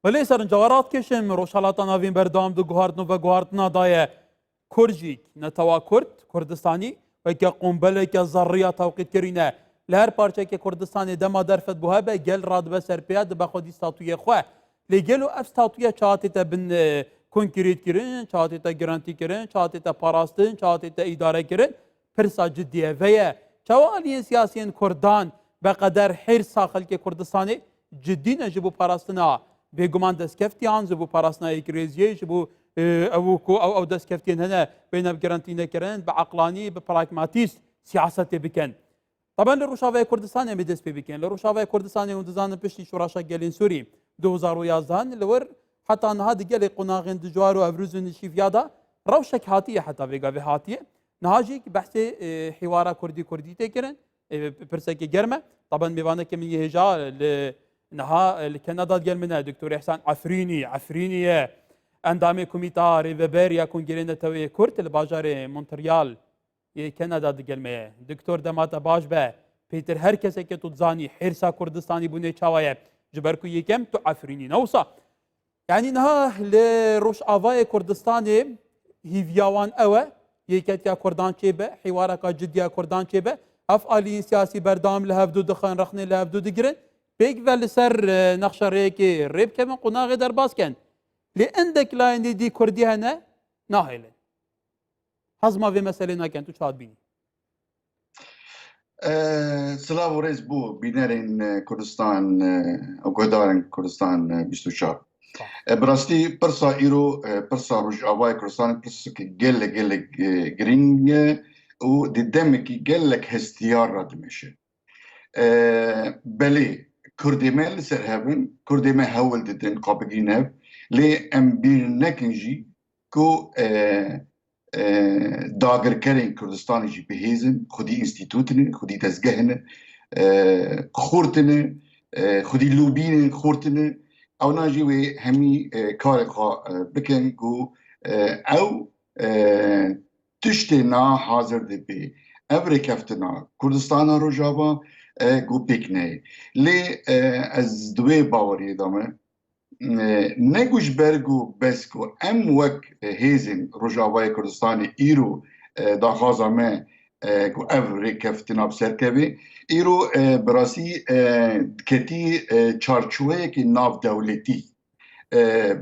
ولی سرنجارات کشم روشالات ناوین بردام دو گوهردن و گوهردنا دایه کرجی نتوا کردستانی و که قنبله که ذریه توقیت کرینه لهر پارچه که کردستانی دما درفت بوها به گل راد به سرپیاد به خودی ستاتوی خواه لگلو اف ستاتوی چاهتی تا بن کنکریت کرن چاهتی تا گرانتی کرن چاهتی تا پاراستن چاهتی تا اداره کرن پرسا جدیه ویه چوالی سیاسیین کردان به قدر حرص خلق کردستانی جدی نجبو پاراستنا بێگومان دەستکەفتیان ji بۆ پاراستنایەکی کرێزیە ji بۆ ئەو دەستکەفتێن هەنە بینە گەرانتینەکردن بە عەقلانی بە پراگماتیست سیاسەتێ بکەن. طبعاً لە ڕۆژاوای کوردستان ئەمێ دەست پێ بکەن لە ڕۆژاوای کوردستانی و دەزانن پشتی شوراشە گەلین سووری 2011 لەوەر حتا نها دیگەلێ قۆناغێن دژوار و ئەڤروزن نشیڤیادا ڕەوشێک هاتیە حتا vêgavê هاتیە نهاژێک بەحسێ حیوارا کوردی تێکردن پرسێکی گەرمە طبعاً میوانەکە من هێژا نها الكندا ديال منها دكتور احسان عفريني اندامي كوميتا ريفيريا كونغرينا توي كورت الباجار مونتريال كندا ديال مي دكتور دماتا باش با بيتر هر کسی که تو تزانی حرسا کردستانی بونه چاوایه جبركو يكم تو عفريني نوصا يعني نها لروش آوای کردستانی هیویاوان اوه یکتیا کردان چیبه حوارکا جدیا کردان چیبه افعالی سیاسی بردام لهفدو دخان رخنه لهفدو دگرن بيك فالسر نقشة ريكي ريب كمان قناغي درباس كان لأندك لاين دي كردي هنا ناهيلن هزما في مسألة كان تشاد بيني سلام وريز بو بينارين كردستان أو قدارن كردستان بيستوشار براستي برسا إيرو برسا رجعواي كردستان برسا جل جرينج و دمكي جلك هستيار ردمشي بلي كردما لسر هبن كردما هول ددن قابقين هب لي امبير نكنجي كو داگر كرين كردستاني جي بهيزن خودي انستيتوتن خودي دزگهن خورتن خودي لوبين خورتن او ناجي وي همي كارقا بكن كو او تشتنا حاضر دبي ابري كفتنا كردستان رجابا گو پیکنه لی از دوی باوری دامه نگوش برگو بس کو ام وک هیزن رجاوای کردستانی ایرو داخازا ما گو اوری کفتنا بسرکوی ایرو براسی کتی چارچوه که ناف دولتی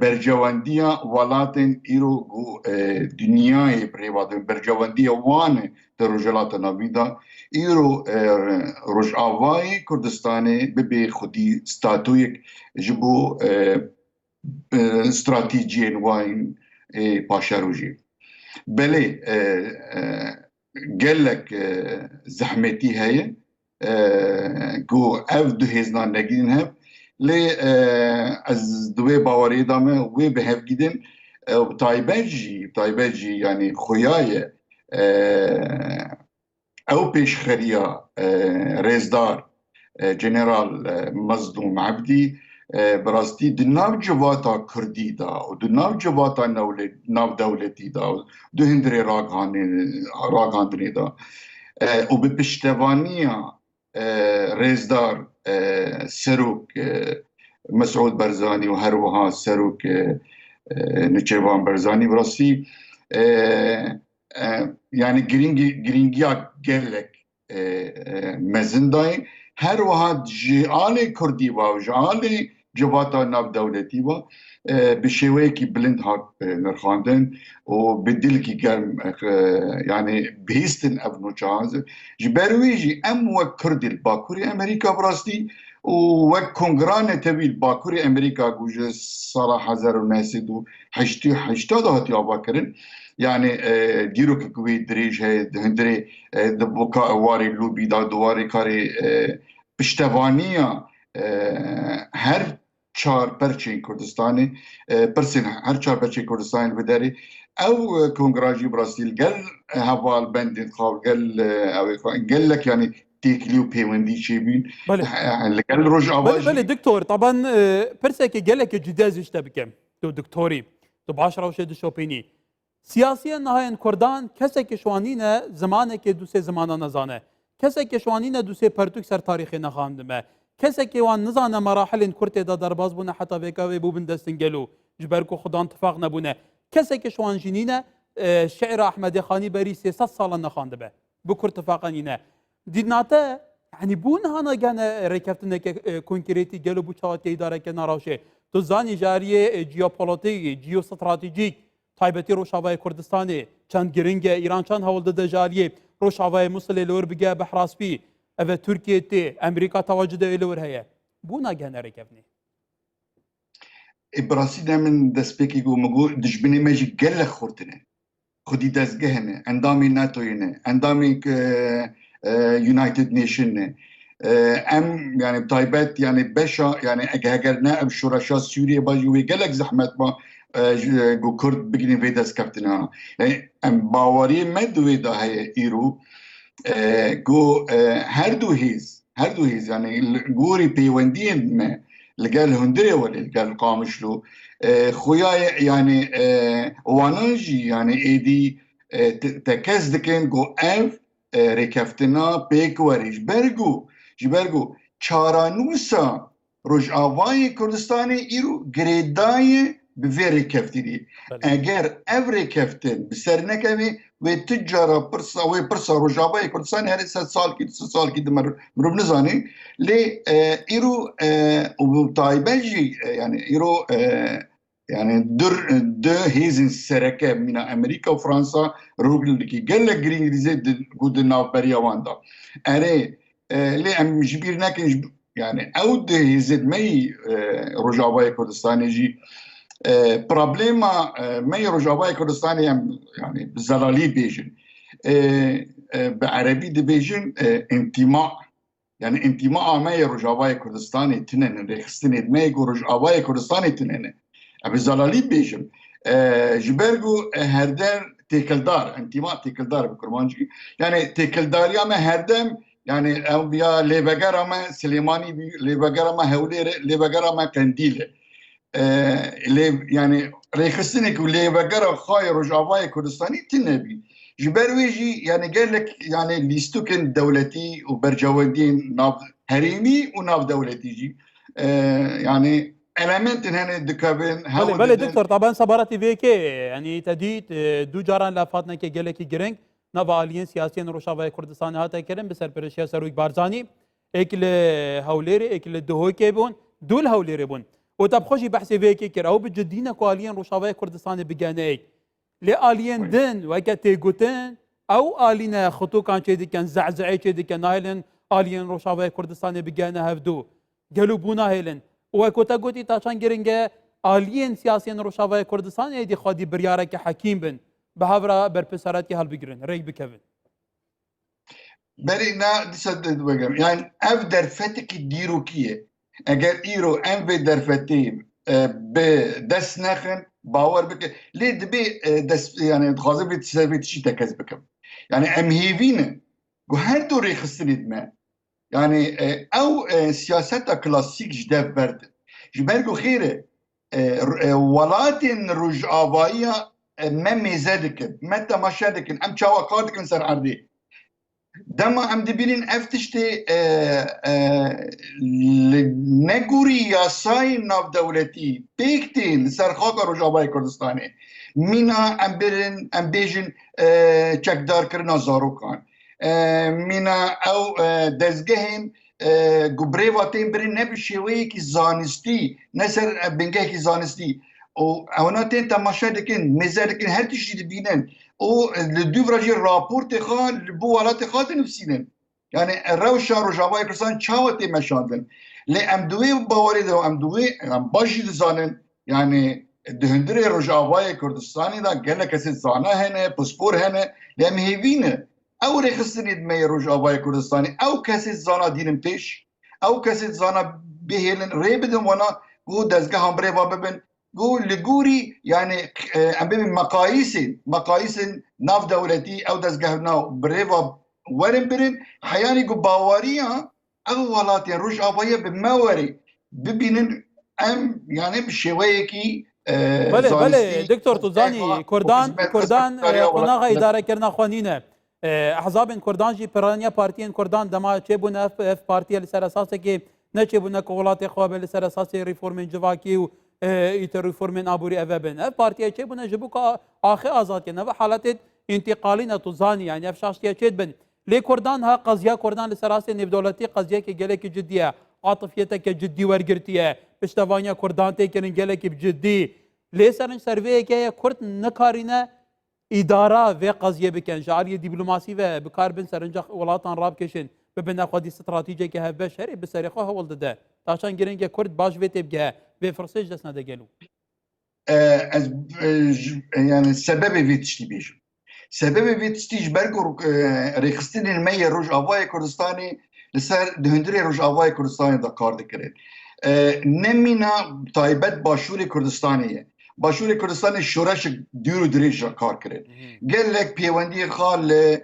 برجواندیا ولاتن ایرو گو دنیای پریواتن برجواندیا وانه در رجالات ناویدا ایرو رجعاوای کردستانی ببی خودی ستاتویک جبو استراتیجی واین پاشاروجی بله گلک زحمتی هی گو اف دو هزنان نگین هب لی از دوی باوری دامه وی به هف گیدن بطایبه یعنی خویای او پیش خریا رزدار جنرال مظلوم عبدی براستی دناو جواتا کردی دا و دناو جواتا ناو دولتی دا و دو هندری راگاندنی دا و به پشتوانیا رزدار سروک مسعود برزانی و هر وها سروک نچوان برزانی براستی yani giringiya gelek mezindayın her vahat jiali Kurdi va jiali civata nav devleti va bir şeveye ki blind hat nırxandın o bedil ki germ yani behistin evnu çağızı jiberviji em ve Kurdil Bakuri Amerika brasti و کنگران طویل باکوری امریکا گوشه سال 1980 هاتی آبا کرن يعني ديرو كوي دريج هي هندري دبوكا واري لوبي دا دواري كاري پشتوانيا هر چار پرچين كردستاني پرسين هر چار پرچين كردستاني بداري او كونغراجي برازيل قال هوال بندين خاو قال لك يعني تيكليو بيوندي شيبين قال رجع بله دكتور طبعا برسك قال لك جداز اشتبكم تو دكتوري تو باشرا وشد شوبيني سیاسیه نهاین کردان کسی که شوانینه زمانه که دوسه زمانه نزانه کسی که شوانینه دوسه پرتوک سر تاریخ نخواندمه کەسێکی وان نزانە مەراحلên کورتێدا دەرباز بوونە حتا vêkavê bû bin destîngel ji ber ku xudan tifaq nebûne keseke şu an jinîne şeira Ehmedê Xanî berî 300 salan nexandibe bu Kurd tifaqanîne dînate yani bû nihana gene rêkeftineke konkrêtî gelo bû çawatê îdareke narawşê tu zanî jariyê jeopolitîk jeostratejîk taybetî Rojavayê Kurdistanê çend giring e îran çend hewl dide jariyê Rojavayê Musilê li wir bige behraspî ev Türkiye tê Amerîka tewacî de li wir heye bû nagene rêkevnê براسي دائما دسبيكي جو مجو دجبني ماجي قال خورتنا خدي دزجهنا اندامي ناتو هنا اندامي يونايتد نيشن ام يعني بتايبات يعني باشا يعني اجهجرنا بشرشا سوريا باجي قالك زحمت ما جو كرد بجني فيداس كابتنا يعني ام باوري مدو ده هي ايرو جو هردو هيز يعني جوري بيوندين ما لقال هندري ولا لقال قامشلو خويا يعني وانجي يعني ايدي تكزدكن جو اف ركفتنا بيك وريش جبرجو چارانوسا روجاوای کردستانی ایرو گریدای به رکفتنی اگر اف رکفتن بسر نکمی و تجارة برسا روجاوای کردستانی هر 3 سال کی مروب نزانی لی ایرو و تایبجی يعني ایرو يعني در هیزن سرکه من امریکا و فرانسا روگل کی گله گرینگریزه گود نافبریا واندا اره لي ام جبير ناكن يعني اود هيزد مي رجاوای کردستانی جي بروبليما مي رجاوای کردستانی يعني بزلالي بيجن بعربي دي بيجن انتماء يعني انتماء مي رجاوای کردستانی تنن رخصتني مي رجاوای کردستانی تنن بزلالي بيجن جبرجو هردن تيكلدار انتماء تيكلدار بكرمانجي يعني تيكلدار يا ما هردم يعني او بیا لیبگر ما سلیمانی لیبگر ما هولیر لیبگر ما کندیله يعني ريخستني كو لیبگر خای رجاوای کردستانی تنبی جبرويجي يعني قال لك يعني ليستوكن دولتي وبرجواندين ناف هريمي وناف دولتي جي يعني المنت هنا دكابين بله دكتور طبعا صبرتي فيكي يعني تديت دو جاران لافاتنا كي قال لك جرينج نوالین سیاسیان روشاوای کردستان هاته کردن به سرپرشتی سروک بارزانی اکل هولری اکل دهوکی بون دول هولری بون و تب خوشی بحثی ویکی کرد او بجدینه که آلین روشاوای کردستان بگانه لی آلین دن و که تیگوتن او آلین خطو کان چه دیکن زعزعی چه دیکن نایلن آلین روشاوای کردستان بگانه هفدو گلو بونا هیلن و که تگوتی تاشان گرنگه آلین سیاسیان روشاوای کردستان ایدی خودی بریاره که حکیم بن بهابرا برپسراتی هل بگیرن ریگ بکوین بری نه دیسد بگم یعنی اف درفتکی دیروکیه اگر ایرو ام به درفتی به دست نخن باور بکن لی دبی دست يعني خازم بتسوي شيء تكز بكم يعني ام هيفين جو هر دو ريخستنيد ما يعني او سياسات كلاسيك جداف برد جبرجو خيره ولاتن رجعاوية ما ميزادك ما تماشادك ام تشاوا كاردك سر عردي دما ام دبينين افتشتي نگوری یاسای ناو دولتی پیکتین سرخاک رجاوای کردستانی مینا ام بیجن چکدار کرنا زاروکان مینا او دزگهین گبریواتین برین نبی شویی کی زانستی نسر بنگه کی زانستی او اوناتین تماشا دکن مزار دکن هر تشتی دبینن او لدوفراجی راپورت خان لبوالات خان نفسینن يعني الروشة رجعوا كرسان شاوتي مشاندن لأمدوي بوارد وأمدوي باشي زانن يعني دهندري رجعوا كردستاني دا قال كسي زانا هنا باسبور هنا لأم هيفينا أو رخصني دمي رجعوا كردستاني أو كسي زانا دينم بيش أو كسي زانا بهيلن ريبدن وانا قو دزگه هم بريبا ببن قو لقوري يعني أم ببن مقايس ناف دولتي أو دزگه ناو بريبا ورن برن حياني قو باوريا أولات روش آبايا بمواري ببينن أم يعني بشويكي بله دكتور توزاني كردان قناغ إدارة كرنا خوانينه أحزاب كردان جي برانيا بارتيين كردان دما چه بون اف بارتيا لسر اساسه که نچبونه که ولات خواب لسر اساس ریفورمین جواکی و ایت ریفورمین ابوری اوبن اف پارتیا چبونه جبو که آخر آزاد کنه و حالت انتقالی نتوزانی یعنی اف شخصیت چید بن لی کردان ها قضیه کردان لسر اساس نبدولتی قضیه که گله که جدیه عاطفیت که جدی ورگرتیه پشتوانیا کردان تکرین گله که جدی لی سرنج سروی که کرد نکارینه اداره و قضیه بکن جاری دیپلماسی و بکار بن سرنج ولاتان راب کشن ببین خودی استراتژی که هف بشری بسری خو هول داده تاشان گرین که کرد باش ویت بگه و فرسج دست نده گلو از يعني السبب في تشتي بيجو سبب في تشتي برجو ريخستين المية روج أواي كردستاني لسر دهندري روج أواي كردستاني دا كار دكرين نمينا تايبت باشوري كردستانية باشوري كردستاني شورش ديرو دريج كار كرين قال لك بيواندي خال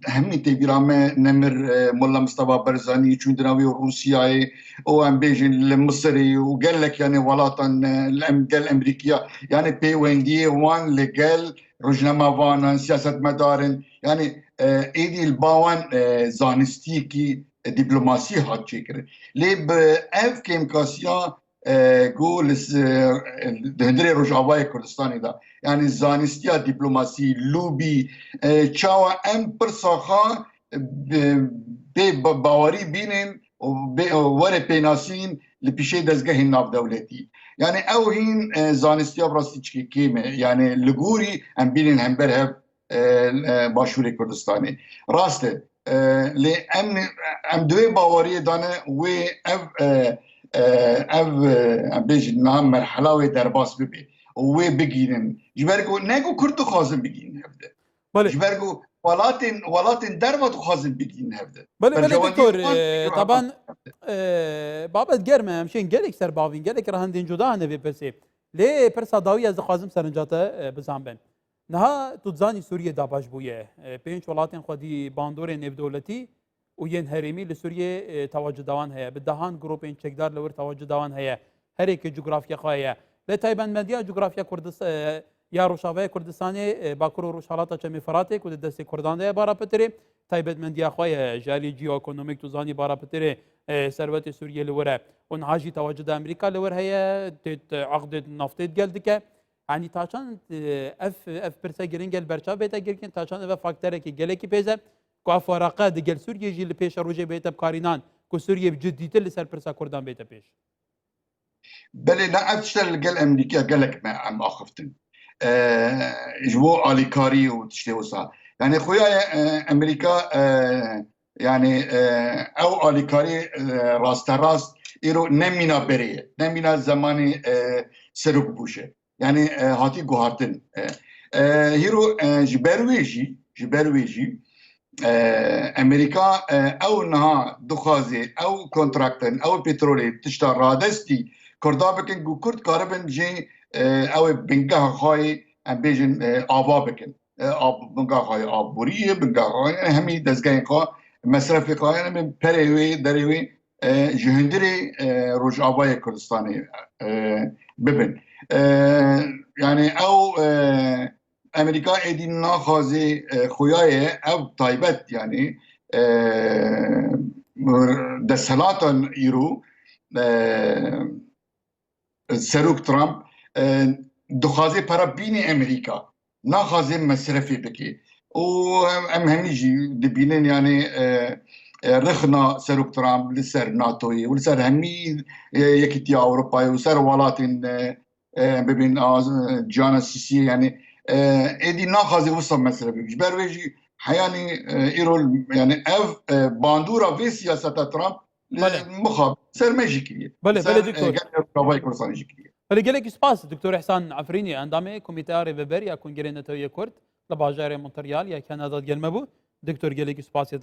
همي تبيرامه نمر ملا مصطفى برزاني چوندناوي روسيا او ام بيجن المصري وقال لك يعني ولاتن الامريكيه يعني بيواندي وان لقال رجنما فانا سياسه مدارن يعني ايدي الباوان زانستيكي دبلوماسي هات شكر لي باف كيمكاسيا قول دهندري روجاواي كردستاني دا يعني زانستيا دبلوماسي لوبي تشاوا ام برساخا باوري بينن وري بيناسين لبيشي دزگاه ناف دولتي يعني او هين زانستيا براستي چكي كيمه يعني لغوري ام بينن هم برهب باشوري كردستاني راسته لي ام دوي باوري دانه و اف بيجي نام مرحله و درباس ببي و بگيرن جبرگو نگو كردو خازم بگين هفده جبرگو ولاتن دربا تو خازم بگين هفده بله دكتور طبعا بابت گرمه همشين گلك سر باوين گلك رهندين جدا هنه بپرسي ليه پرسا داوي از خازم سرنجاته بزن بن نها تزاني سوريا داباش بويه بينش ولاتن خودي باندور نيف دولتي وين هرمي لسوريا تواجد دوان هي بدهان جروبين تشكدار لور تواجد دوان هي هريك جغرافيا خايه لتايبان مديا جغرافيا كردستان يا روشاوي كردستاني باكرو روشالاتا چمي فراتي كود دست كردان ده بارا پتري تايبت مديا خايه جالي جيو ايكونوميك تزاني بارا پتري ثروت سوريا لور ون حاجي تواجد امريكا لور هي عقد نفط جلدك يعني تاشان اف برسا جرينجل برچا بيتا جركن تاشان اف فاكتور كي جلكي بيزه كافارقه دجل سوريا جي لبيش روجي بيتا بكارينان كو سوريا بجديت اللي سر برسا كردان بيتا بيش بل لا اشتغل قال امريكا قالك ما عم اخفتن جوا اليكاري وتشتي وصا يعني خويا امريكا يعني او اليكاري راست راست ايرو نمينا بريه نمينا زماني سرق بوشه يعني هاتي جوهاتن هيرو جبرويجي امريكا او نها دخازي او كونتراكتن او بترولي تشتغل رادستي كردابكن جو كرد كاربن جي او بنگاه خاي ام بيجن آبا بكن بنگاه خاي آبوريه بنگاه خاي همي دزگاه خا مصرف خاي يعني من پريوي دريوي جهندري روج آبای كردستاني ببن يعني او امريكا ايدين ناخذي خوياي او تايبت يعني دسلاتن ايرو سروك ترامب دخازي para بيني امريكا ناخذي مصرفي بكي وام هميجي دبينين يعني رخنا سروك ترامب لسر ناتوي ولسر همي يكتي اوروبا وسر ولاتن ببين جانا السيسي يعني ايدي ناخذي وصل مصرفي جبرويجي حياني ايرول يعني اف باندورا في سياسه ترامب مخاب سر ماجيكيه بله دكتور بله گلك سپاس دكتور احسان عفريني اندامي كوميتاري ببر يا كونغري نتويه كرد لباجار مونتريال يا كندا گلمبو دكتور گلك سپاس